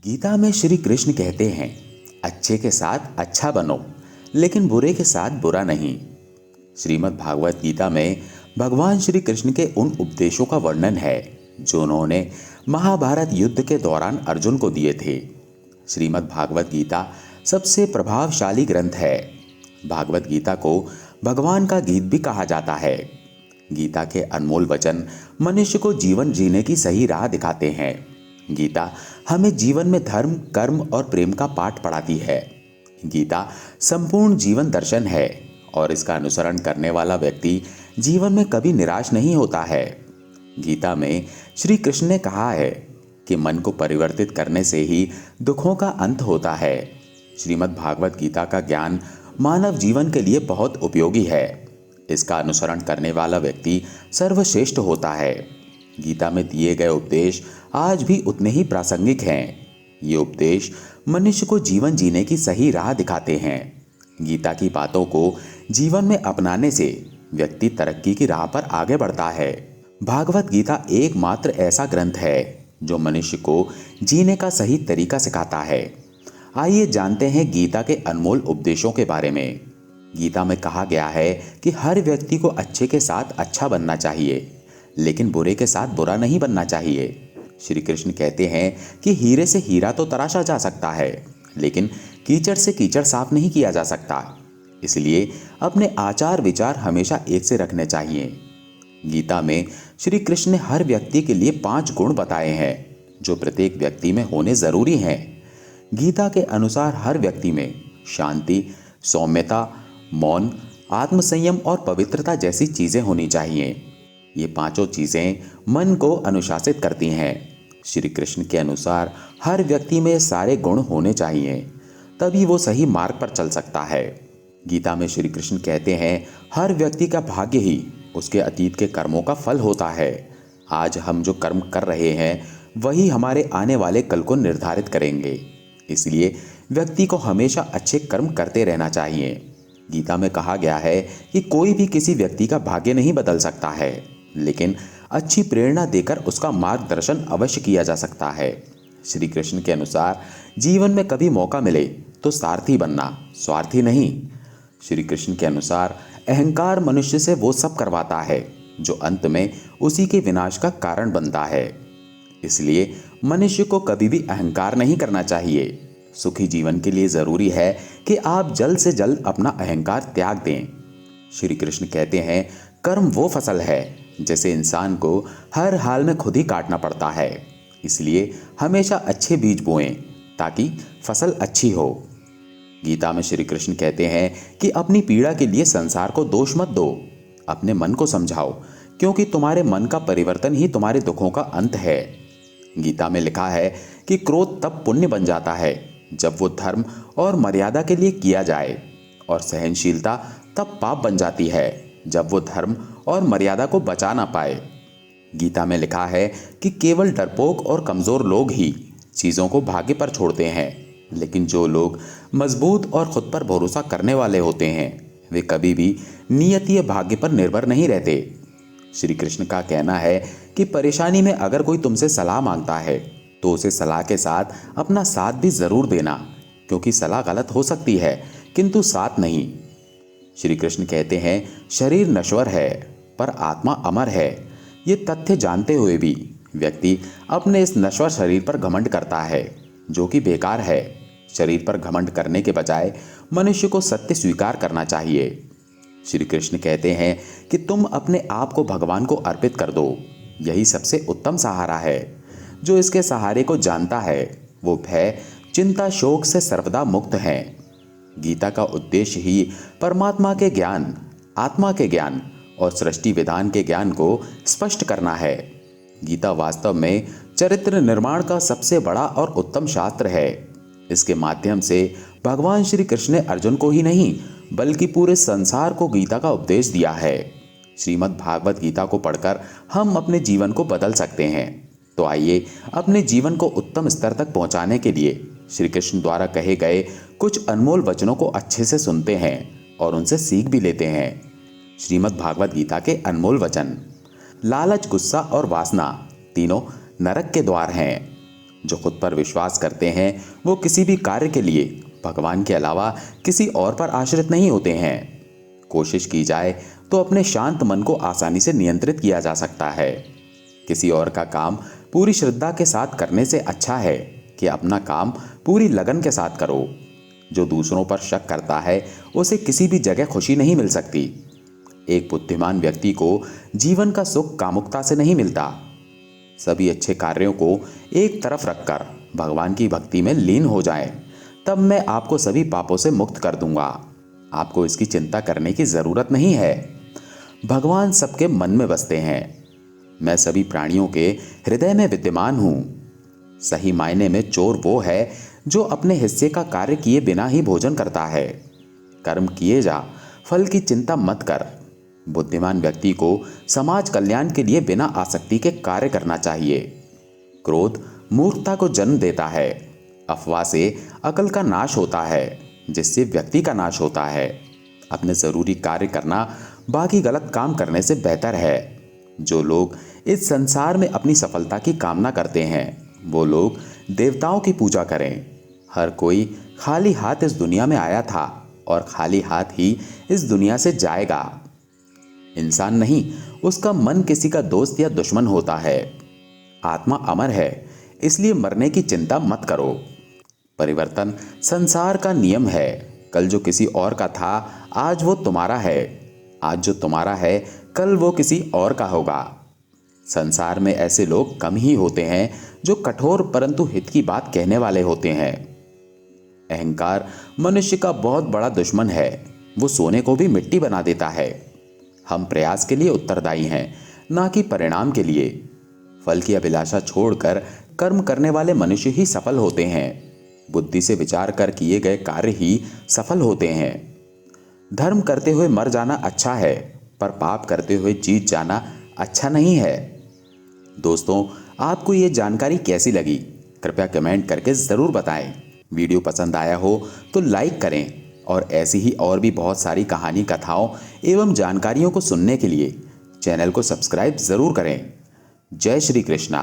गीता में श्री कृष्ण कहते हैं, अच्छे के साथ अच्छा बनो, लेकिन बुरे के साथ बुरा नहीं। श्रीमद् भागवत गीता में भगवान श्री कृष्ण के उन उपदेशों का वर्णन है जो उन्होंने महाभारत युद्ध के दौरान अर्जुन को दिए थे। श्रीमद् भागवत गीता सबसे प्रभावशाली ग्रंथ है। भागवत गीता को भगवान का गीत भी कहा जाता है। गीता के अनमोल वचन मनुष्य को जीवन जीने की सही राह दिखाते हैं। गीता हमें जीवन में धर्म, कर्म और प्रेम का पाठ पढ़ाती है। गीता संपूर्ण जीवन दर्शन है और इसका अनुसरण करने वाला व्यक्ति जीवन में कभी निराश नहीं होता है। गीता में श्री कृष्ण ने कहा है कि मन को परिवर्तित करने से ही दुखों का अंत होता है। श्रीमद् भागवत गीता का ज्ञान मानव जीवन के लिए बहुत उपयोगी है। इसका अनुसरण करने वाला व्यक्ति सर्वश्रेष्ठ होता है। गीता में दिए गए उपदेश आज भी उतने ही प्रासंगिक हैं। ये उपदेश मनुष्य को जीवन जीने की सही राह दिखाते हैं। गीता की बातों को जीवन में अपनाने से व्यक्ति तरक्की की राह पर आगे बढ़ता है। भागवत गीता एकमात्र ऐसा ग्रंथ है जो मनुष्य को जीने का सही तरीका सिखाता है। आइए जानते हैं गीता के अनमोल उपदेशों के बारे में। गीता में कहा गया है कि हर व्यक्ति को अच्छे के साथ अच्छा बनना चाहिए, लेकिन बुरे के साथ बुरा नहीं बनना चाहिए। श्री कृष्ण कहते हैं कि हीरे से हीरा तो तराशा जा सकता है, लेकिन कीचड़ से कीचड़ साफ नहीं किया जा सकता। इसलिए अपने आचार विचार हमेशा एक से रखने चाहिए। गीता में श्री कृष्ण ने हर व्यक्ति के लिए 5 गुण बताए हैं जो प्रत्येक व्यक्ति में होने जरूरी हैं। गीता के अनुसार हर व्यक्ति में शांति, सौम्यता, मौन, आत्मसंयम और पवित्रता जैसी चीजें होनी चाहिए। ये 5 चीजें मन को अनुशासित करती हैं। श्री कृष्ण के अनुसार हर व्यक्ति में सारे गुण होने चाहिए, तभी वो सही मार्ग पर चल सकता है। गीता में श्री कृष्ण कहते हैं, हर व्यक्ति का भाग्य ही उसके अतीत के कर्मों का फल होता है। आज हम जो कर्म कर रहे हैं वही हमारे आने वाले कल को निर्धारित करेंगे। इसलिए व्यक्ति को हमेशा अच्छे कर्म करते रहना चाहिए। गीता में कहा गया है कि कोई भी किसी व्यक्ति का भाग्य नहीं बदल सकता है, लेकिन अच्छी प्रेरणा देकर उसका मार्गदर्शन अवश्य किया जा सकता है। श्री कृष्ण के अनुसार जीवन में कभी मौका मिले तो सारथी बनना, स्वार्थी नहीं। श्री कृष्ण के अनुसार अहंकार मनुष्य से वो सब करवाता है जो अंत में उसी के विनाश का कारण बनता है। इसलिए मनुष्य को कभी भी अहंकार नहीं करना चाहिए। सुखी जीवन के लिए जरूरी है कि आप जल्द से जल्द अपना अहंकार त्याग दें। श्री कृष्ण कहते हैं, कर्म वो फसल है जैसे इंसान को हर हाल में खुद ही काटना पड़ता है। इसलिए हमेशा अच्छे बीज बोएं ताकि फसल अच्छी हो। गीता में श्री कृष्ण कहते हैं कि अपनी पीड़ा के लिए संसार को दोष मत दो, अपने मन को समझाओ, क्योंकि तुम्हारे मन का परिवर्तन ही तुम्हारे दुखों का अंत है। गीता में लिखा है कि क्रोध तब पुण्य बन जाता है जब वो धर्म और मर्यादा के लिए किया जाए, और सहनशीलता तब पाप बन जाती है जब वो धर्म और मर्यादा को बचा ना पाए। गीता में लिखा है कि केवल डरपोक और कमजोर लोग ही चीज़ों को भाग्य पर छोड़ते हैं, लेकिन जो लोग मजबूत और खुद पर भरोसा करने वाले होते हैं वे कभी भी नियति या भाग्य पर निर्भर नहीं रहते। श्री कृष्ण का कहना है कि परेशानी में अगर कोई तुमसे सलाह मांगता है तो उसे सलाह के साथ अपना साथ भी जरूर देना, क्योंकि सलाह गलत हो सकती है किंतु साथ नहीं। श्री कृष्ण कहते हैं, शरीर नश्वर है पर आत्मा अमर है। ये तथ्य जानते हुए भी व्यक्ति अपने इस नश्वर शरीर पर घमंड करता है, जो कि बेकार है। शरीर पर घमंड करने के बजाय मनुष्य को सत्य स्वीकार करना चाहिए। श्री कृष्ण कहते हैं कि तुम अपने आप को भगवान को अर्पित कर दो, यही सबसे उत्तम सहारा है। जो इसके सहारे को जानता है वो भय, चिंता, शोक से सर्वदा मुक्त है। गीता का उद्देश्य ही परमात्मा के ज्ञान, आत्मा के ज्ञान और सृष्टि विधान के ज्ञान को स्पष्ट करना है। गीता वास्तव में चरित्र निर्माण का सबसे बड़ा और उत्तम शास्त्र है। इसके माध्यम से भगवान श्री कृष्ण ने अर्जुन को ही नहीं बल्कि पूरे संसार को गीता का उपदेश दिया है। श्रीमद् भागवत गीता को पढ़कर हम अपने जीवन को बदल सकते हैं। तो आइए अपने जीवन को उत्तम स्तर तक पहुंचाने के लिए श्री कृष्ण द्वारा कहे गए कुछ अनमोल वचनों को अच्छे से सुनते हैं और उनसे सीख भी लेते हैं। श्रीमद् भागवत गीता के अनमोल वचन। लालच, गुस्सा और वासना तीनों नरक के द्वार हैं। जो खुद पर विश्वास करते हैं वो किसी भी कार्य के लिए भगवान के अलावा किसी और पर आश्रित नहीं होते हैं। कोशिश की जाए तो अपने शांत मन को आसानी से नियंत्रित किया जा सकता है। किसी और का काम पूरी श्रद्धा के साथ करने से अच्छा है कि अपना काम पूरी लगन के साथ करो। जो दूसरों पर शक करता है उसे किसी भी जगह खुशी नहीं मिल सकती। एक बुद्धिमान व्यक्ति को जीवन का सुख कामुकता से नहीं मिलता। सभी अच्छे कार्यों को एक तरफ रखकर भगवान की भक्ति में लीन हो जाएं, तब मैं आपको सभी पापों से मुक्त कर दूंगा। आपको इसकी चिंता करने की जरूरत नहीं है। भगवान सबके मन में बसते हैं। मैं सभी प्राणियों के हृदय में विद्यमान हूं। सही मायने में चोर वो है जो अपने हिस्से का कार्य किए बिना ही भोजन करता है। कर्म किए जा, फल की चिंता मत कर। बुद्धिमान व्यक्ति को समाज कल्याण के लिए बिना आसक्ति के कार्य करना चाहिए। क्रोध मूर्खता को जन्म देता है। अफवाह से अकल का नाश होता है, जिससे व्यक्ति का नाश होता है। अपने जरूरी कार्य करना बाकी गलत काम करने से बेहतर है। जो लोग इस संसार में अपनी सफलता की कामना करते हैं वो लोग देवताओं की पूजा करें। हर कोई खाली हाथ इस दुनिया में आया था और खाली हाथ ही इस दुनिया से जाएगा। इंसान नहीं, उसका मन किसी का दोस्त या दुश्मन होता है। आत्मा अमर है, इसलिए मरने की चिंता मत करो। परिवर्तन संसार का नियम है। कल जो किसी और का था आज वो तुम्हारा है। आज जो तुम्हारा है कल वो किसी और का होगा। संसार में ऐसे लोग कम ही होते हैं जो कठोर परंतु हित की बात कहने वाले होते हैं। अहंकार मनुष्य का बहुत बड़ा दुश्मन है। वो सोने को भी मिट्टी बना देता है। हम प्रयास के लिए उत्तरदायी हैं, ना कि परिणाम के लिए। फल की अभिलाषा छोड़कर कर्म करने वाले मनुष्य ही सफल होते हैं। बुद्धि से विचार कर किए गए कार्य ही सफल होते हैं। धर्म करते हुए मर जाना अच्छा है, पर पाप करते हुए जीत जाना अच्छा नहीं है। दोस्तों, आपको ये जानकारी कैसी लगी कृपया कमेंट करके ज़रूर बताएं। वीडियो पसंद आया हो तो लाइक करें और ऐसी ही और भी बहुत सारी कहानी, कथाओं एवं जानकारियों को सुनने के लिए चैनल को सब्सक्राइब ज़रूर करें। जय श्री कृष्णा।